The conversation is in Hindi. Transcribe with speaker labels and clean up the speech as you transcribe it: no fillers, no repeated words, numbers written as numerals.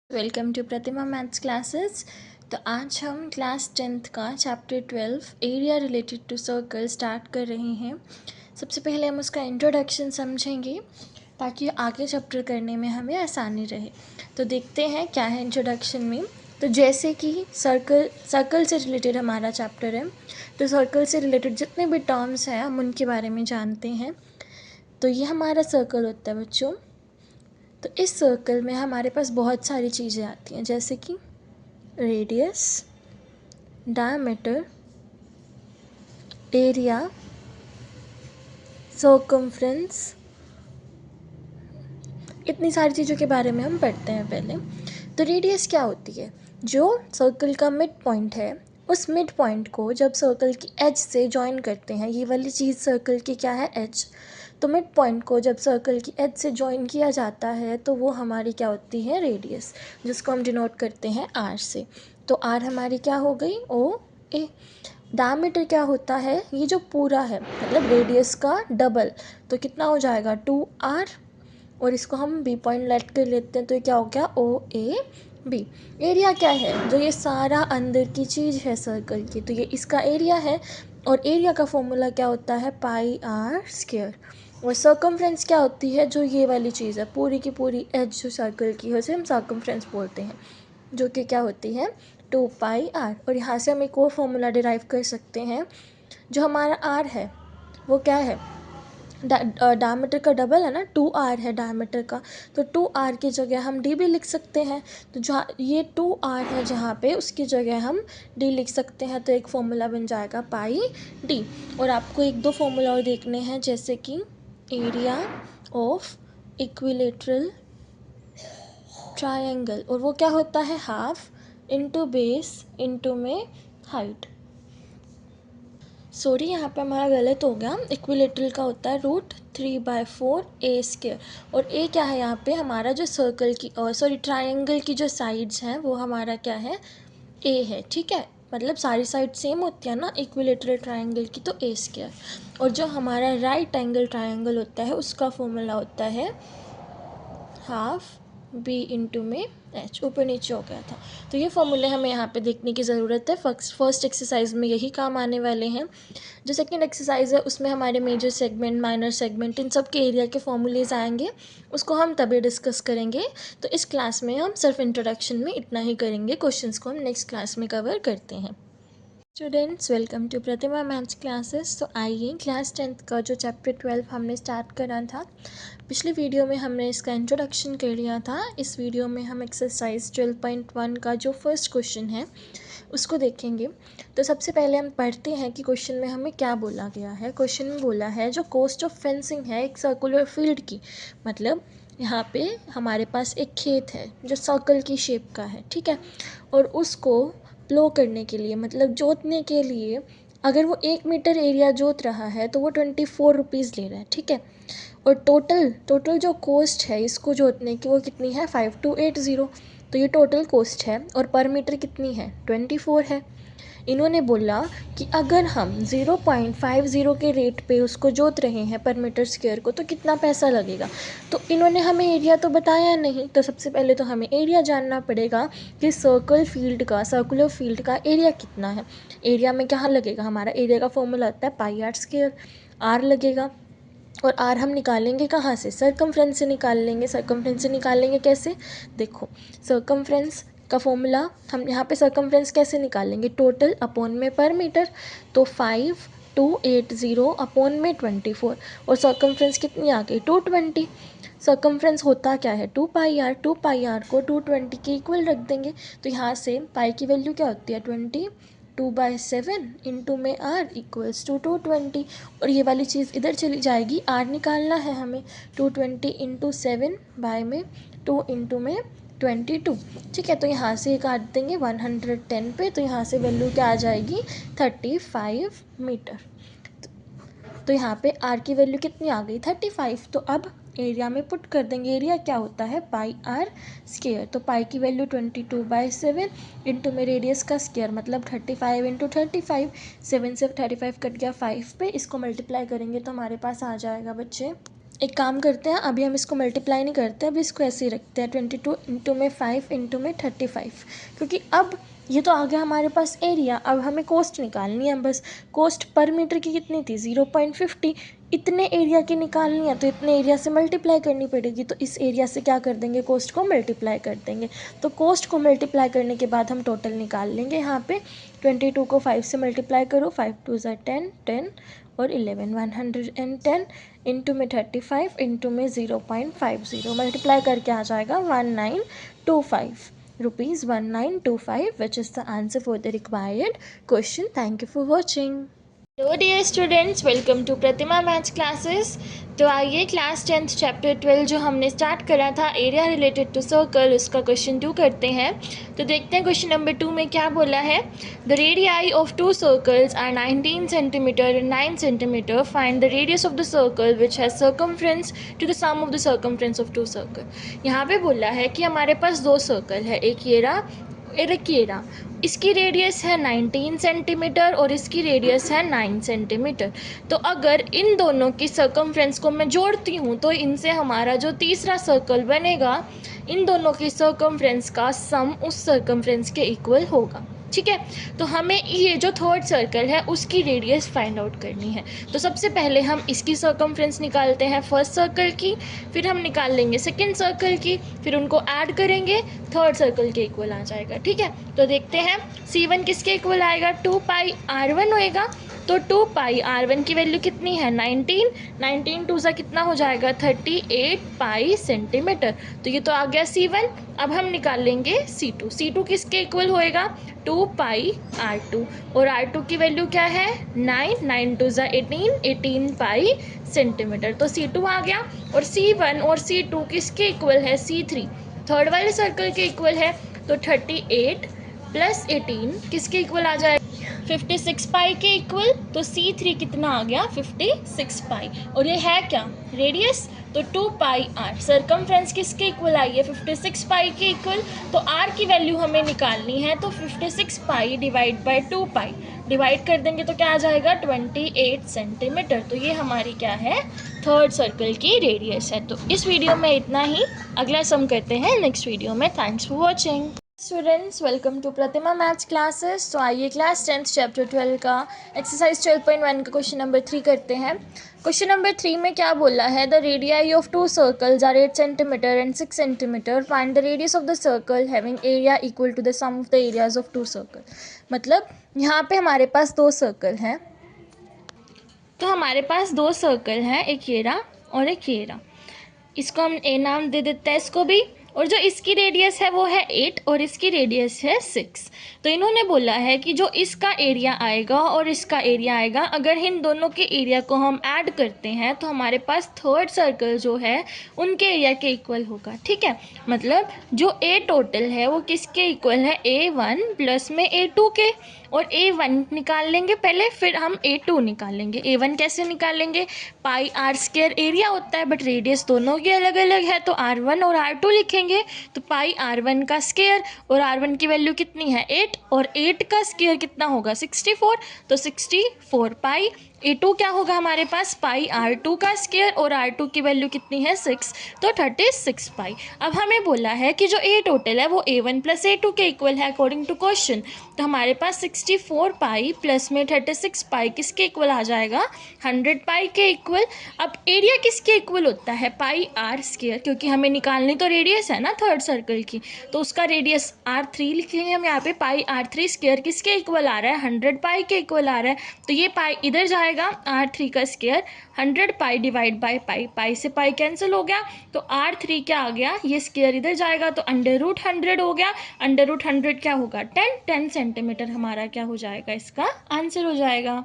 Speaker 1: Welcome to Pratima maths classes. तो आज हम क्लास 10th का chapter 12 area related to circle start कर रहे हैं। सबसे पहले हम उसका इंट्रोडक्शन समझेंगे ताकि आगे चैप्टर करने में हमें आसानी रहे। तो देखते हैं क्या है इंट्रोडक्शन में। तो जैसे कि सर्कल से रिलेटेड हमारा चैप्टर है, तो सर्कल से रिलेटेड जितने भी टर्म्स हैं हम उनके बारे में जानते हैं। तो ये हमारा सर्कल होता है बच्चों। तो इस सर्कल में हमारे पास बहुत सारी चीज़ें आती हैं, जैसे कि रेडियस, डायमीटर, एरिया, सर्कमफ्रेंस, इतनी सारी चीज़ों के बारे में हम पढ़ते हैं पहले। तो रेडियस क्या होती है? जो सर्कल का मिड पॉइंट है, उस मिड पॉइंट को जब सर्कल की एज से जॉइन करते हैं, ये वाली चीज़ सर्कल की क्या है? एज। तो मिड पॉइंट को जब सर्कल की एज से जॉइन किया जाता है तो वो हमारी क्या होती है? रेडियस, जिसको हम डिनोट करते हैं आर से। तो आर हमारी क्या हो गई? ओ ए। डायमीटर क्या होता है? ये जो पूरा है, मतलब रेडियस का डबल, तो कितना हो जाएगा? 2r। और इसको हम बी पॉइंट लेट कर लेते हैं, तो ये क्या हो गया? ओ ए बी। एरिया क्या है? जो ये सारा अंदर की चीज़ है सर्कल की, तो ये इसका एरिया है। और एरिया का फॉर्मूला क्या होता है? पाई आर स्क्वायर। और सर्कमफ्रेंस क्या होती है? जो ये वाली चीज़ है, पूरी की पूरी एज जो सर्कल की है, उसे हम सर्कमफ्रेंस बोलते हैं, जो कि क्या होती है? 2πr। और यहाँ से हम एक और फॉर्मूला डिराइव कर सकते हैं। जो हमारा आर है वो क्या है? डायमीटर का डबल है ना, 2r है डायमीटर का, तो 2r की जगह हम d भी लिख सकते हैं। तो जहाँ ये 2r है जहाँ पे, उसकी जगह हम d लिख सकते हैं। तो एक फॉर्मूला बन जाएगा पाई d। और आपको एक दो फॉर्मूला और देखने हैं, जैसे कि एरिया ऑफ इक्विलेटरल ट्रायंगल, और वो क्या होता है? हाफ इंटू बेस इंटू में हाइट। सॉरी, यहाँ पे हमारा गलत हो गया। इक्विलेटरल का होता है √3/4 ए स्क्वायर। और ए क्या है यहाँ पे? हमारा जो सर्कल की ट्रायंगल की जो साइड्स हैं वो हमारा क्या है? ए है, ठीक है। मतलब सारी साइड सेम होती है ना इक्विलेटरल ट्रायंगल की, तो ए स्क्वायर। और जो हमारा राइट एंगल ट्रायंगल होता है उसका फॉर्मूला होता है हाफ बी इंटू में एच। ऊपर नीचे हो गया था। तो ये फॉर्मूले हमें यहाँ पे देखने की ज़रूरत है। फर्स्ट एक्सरसाइज में यही काम आने वाले हैं। जो सेकंड एक्सरसाइज है उसमें हमारे मेजर सेगमेंट, माइनर सेगमेंट, इन सब के एरिया के फॉर्मूलेज आएंगे, उसको हम तभी डिस्कस करेंगे। तो इस क्लास में हम सिर्फ इंट्रोडक्शन में इतना ही करेंगे, क्वेश्चंस को हम नेक्स्ट क्लास में कवर करते हैं। Students, welcome to Pratima maths classes. तो आइए, क्लास 10th का जो चैप्टर 12 हमने स्टार्ट करा था, पिछली वीडियो में हमने इसका इंट्रोडक्शन कर लिया था। इस वीडियो में हम एक्सरसाइज 12.1 का जो फर्स्ट क्वेश्चन है उसको देखेंगे। तो सबसे पहले हम पढ़ते हैं कि क्वेश्चन में हमें क्या बोला गया है। क्वेश्चन में बोला है जो कोस्ट ऑफ फेंसिंग है एक सर्कुलर फील्ड की, मतलब यहाँ पे हमारे पास एक खेत है जो सर्कल की शेप का है, ठीक है। और उसको प्लो करने के लिए, मतलब जोतने के लिए, अगर वो 1 मीटर एरिया जोत रहा है तो वो 24 रुपीज़ ले रहा है, ठीक है। और टोटल जो कॉस्ट है इसको जोतने की वो कितनी है? 5280। तो ये टोटल कॉस्ट है। और पर मीटर कितनी है? 24 है। इन्होंने बोला कि अगर हम 0.50 के रेट पे उसको जोत रहे हैं पर मीटर स्क्वायर को, तो कितना पैसा लगेगा। तो इन्होंने हमें एरिया तो बताया नहीं। तो सबसे पहले तो हमें एरिया जानना पड़ेगा कि सर्कुलर फील्ड का एरिया कितना है। एरिया में क्या लगेगा? हमारा एरिया का फॉर्मूला होता है पाई आर स्क्वायर। आर लगेगा। और आर हम निकालेंगे कहाँ से? सर्कमफ्रेंस से निकाल लेंगे। सर्कमफ्रेंस से निकालेंगे कैसे? देखो, सर्कमफ्रेंस का फॉर्मूला हम यहाँ पे सर्कमफ्रेंस कैसे निकालेंगे? टोटल अपॉन में पर मीटर। तो 5280 अपॉन में 24। और सर्कमफ्रेंस कितनी आ गई? 220। सर्कमफ्रेंस होता क्या है? 2πr। 2πr को 220 के इक्वल रख देंगे। तो यहाँ से पाई की वैल्यू क्या होती है? 2/7 इंटू में आर इक्वल्स टू 220। और ये वाली चीज़ इधर चली जाएगी, आर निकालना है हमें। 220 इंटू 7 बाय में 2 इंटू में 22, ठीक है। तो यहाँ से काट देंगे 110 पे, तो यहाँ से वैल्यू क्या आ जाएगी? 35 मीटर। तो यहाँ पे आर की वैल्यू कितनी आ गई? 35। तो अब एरिया में पुट कर देंगे। एरिया क्या होता है? पाई आर स्क्वायर। तो पाई की वैल्यू 22/7 इंटू में रेडियस का स्क्वायर, मतलब 35 इंटू 35। 7 से 35 कट गया 5 पे, इसको मल्टीप्लाई करेंगे तो हमारे पास आ जाएगा बच्चे एक काम करते हैं, अभी हम इसको मल्टीप्लाई नहीं करते, अभी इसको ऐसे ही रखते हैं 22 इंटू में 5 इंटू में 35, क्योंकि अब ये तो आ गया हमारे पास एरिया। अब हमें कॉस्ट निकालनी है बस। कॉस्ट पर मीटर की कितनी थी 0.50, इतने एरिया की निकालनी है तो इतने एरिया से मल्टीप्लाई करनी पड़ेगी। तो इस एरिया से क्या कर देंगे, कॉस्ट को मल्टीप्लाई कर देंगे। तो कॉस्ट को मल्टीप्लाई करने के बाद हम टोटल निकाल लेंगे। यहाँ पे 22 को 5 से मल्टीप्लाई करो, 5 2 ज़ा 10, 10 और 11, 110 इंटू में 35 इंटू में 0.50, मल्टीप्लाई करके आ जाएगा 1925 rupees 1925, which is the answer for the required question. Thank you for watching. Hello dear students, welcome to Pratima maths classes. तो आइए क्लास 10th चैप्टर 12 जो हमने स्टार्ट करा था एरिया रिलेटेड टू सर्कल, उसका क्वेश्चन 2 करते हैं। तो देखते हैं क्वेश्चन नंबर 2 में क्या बोला है। The radii of 2 circles are 19 centimetre and 9 centimetre. Find the radius of the circle which has circumference to the sum of the circumference of 2 circle. यहाँ पे बोला है कि हमारे पास 2 सर्कल है, एक ये रहा, इसकी रेडियस है 19 सेंटीमीटर और इसकी रेडियस है 9 सेंटीमीटर। तो अगर इन दोनों की सर्कमफ्रेंस को मैं जोड़ती हूँ तो इनसे हमारा जो तीसरा सर्कल बनेगा, इन दोनों की सर्कमफ्रेंस का सम उस सर्कमफ्रेंस के इक्वल होगा। ठीक है, तो हमें ये जो थर्ड सर्कल है उसकी रेडियस फाइंड आउट करनी है। तो सबसे पहले हम इसकी सर्कमफ्रेंस निकालते हैं फर्स्ट सर्कल की, फिर हम निकाल लेंगे सेकंड सर्कल की, फिर उनको ऐड करेंगे, थर्ड सर्कल के इक्वल आ जाएगा। ठीक है, तो देखते हैं C1 किसके इक्वल आएगा, 2 पाई R1 होएगा। तो 2 पाई R1 की वैल्यू कितनी है 19, 19 2 सा कितना हो जाएगा 38 पाई सेंटीमीटर। तो ये तो आ गया C1। अब हम निकाल लेंगे C2। C2 किसके इक्वल होएगा 2 पाई R2, और R2 की वैल्यू क्या है 9, 9 2 ज़ा 18, 18 पाई सेंटीमीटर। तो C2 आ गया। और C1 और C2 किसके इक्वल है C3, थर्ड वाले सर्कल के इक्वल है। तो 38 प्लस 18 किसके इक्वल आ जाएगा 56 पाई के इक्वल। तो C3 कितना आ गया 56 पाई, और ये है क्या रेडियस, तो 2 पाई R। सर्कमफ्रेंस किसके इक्वल आई है 56 पाई के इक्वल। तो R की वैल्यू हमें निकालनी है, तो 56 पाई डिवाइड बाय 2 पाई, डिवाइड कर देंगे तो क्या आ जाएगा 28 सेंटीमीटर। तो ये हमारी क्या है थर्ड सर्कल की रेडियस है। तो इस वीडियो में इतना ही, अगला सम करते हैं नेक्स्ट वीडियो में। Thanks for watching students, welcome to Pratima maths classes. तो आइए क्लास 10th चैप्टर 12 का एक्सरसाइज 12.1 का क्वेश्चन नंबर 3 करते हैं। क्वेश्चन नंबर 3 में क्या बोला है, the radii of 2 circles are 8 centimetre and 6 centimetre. Find the radius of the circle having area equal to the sum of the areas of 2 circle. मतलब यहाँ पे हमारे पास 2 सर्कल हैं, तो हमारे पास 2 सर्कल हैं, एक ये रहा और एक ये रहा। इसको हम ए नाम दे देते हैं इसको भी, और जो इसकी रेडियस है वो है 8 और इसकी रेडियस है 6। तो इन्होंने बोला है कि जो इसका एरिया आएगा और इसका एरिया आएगा, अगर इन दोनों के एरिया को हम ऐड करते हैं तो हमारे पास थर्ड सर्कल जो है उनके एरिया के इक्वल होगा। ठीक है, मतलब जो ए टोटल है वो किसके इक्वल है A1 प्लस में A2 के। और A1 निकाल लेंगे पहले, फिर हम A2 निकालेंगे। A1 कैसे निकालेंगे, पाई R² एरिया होता है बट रेडियस दोनों की अलग अलग है, तो R1 और R2 लिखेंगे। तो पाई R1 का स्क्वायर, और R1 की वैल्यू कितनी है 8, और 8 का स्क्वायर कितना होगा 64, तो 64 पाई। A2 क्या होगा हमारे पास पाई R2 का स्क्वायर, और R2 की वैल्यू कितनी है 6, तो 36 पाई। अब हमें बोला है कि जो A टोटल है वो A1 प्लस A2 के इक्वल है अकॉर्डिंग टू क्वेश्चन। तो हमारे पास 64 पाई प्लस में 36 पाई किसके इक्वल आ जाएगा 100 पाई के इक्वल। अब एरिया किसके इक्वल होता है पाई R², क्योंकि हमें निकालनी तो रेडियस है ना थर्ड सर्कल की, तो उसका रेडियस R3 लिखेंगे हम यहाँ पे। पाई R3² किसके इक्वल आ रहा है 100 पाई के इक्वल आ रहा है। तो ये पाई इधर जाएगा, R3 का square 100 pi divide by pi, pi से पाई कैंसिल हो गया, तो R3 क्या आ गया, ये स्क्वायर इधर जाएगा तो √100 हो गया। √100 क्या होगा 10 सेंटीमीटर हमारा क्या हो जाएगा, इसका आंसर हो जाएगा।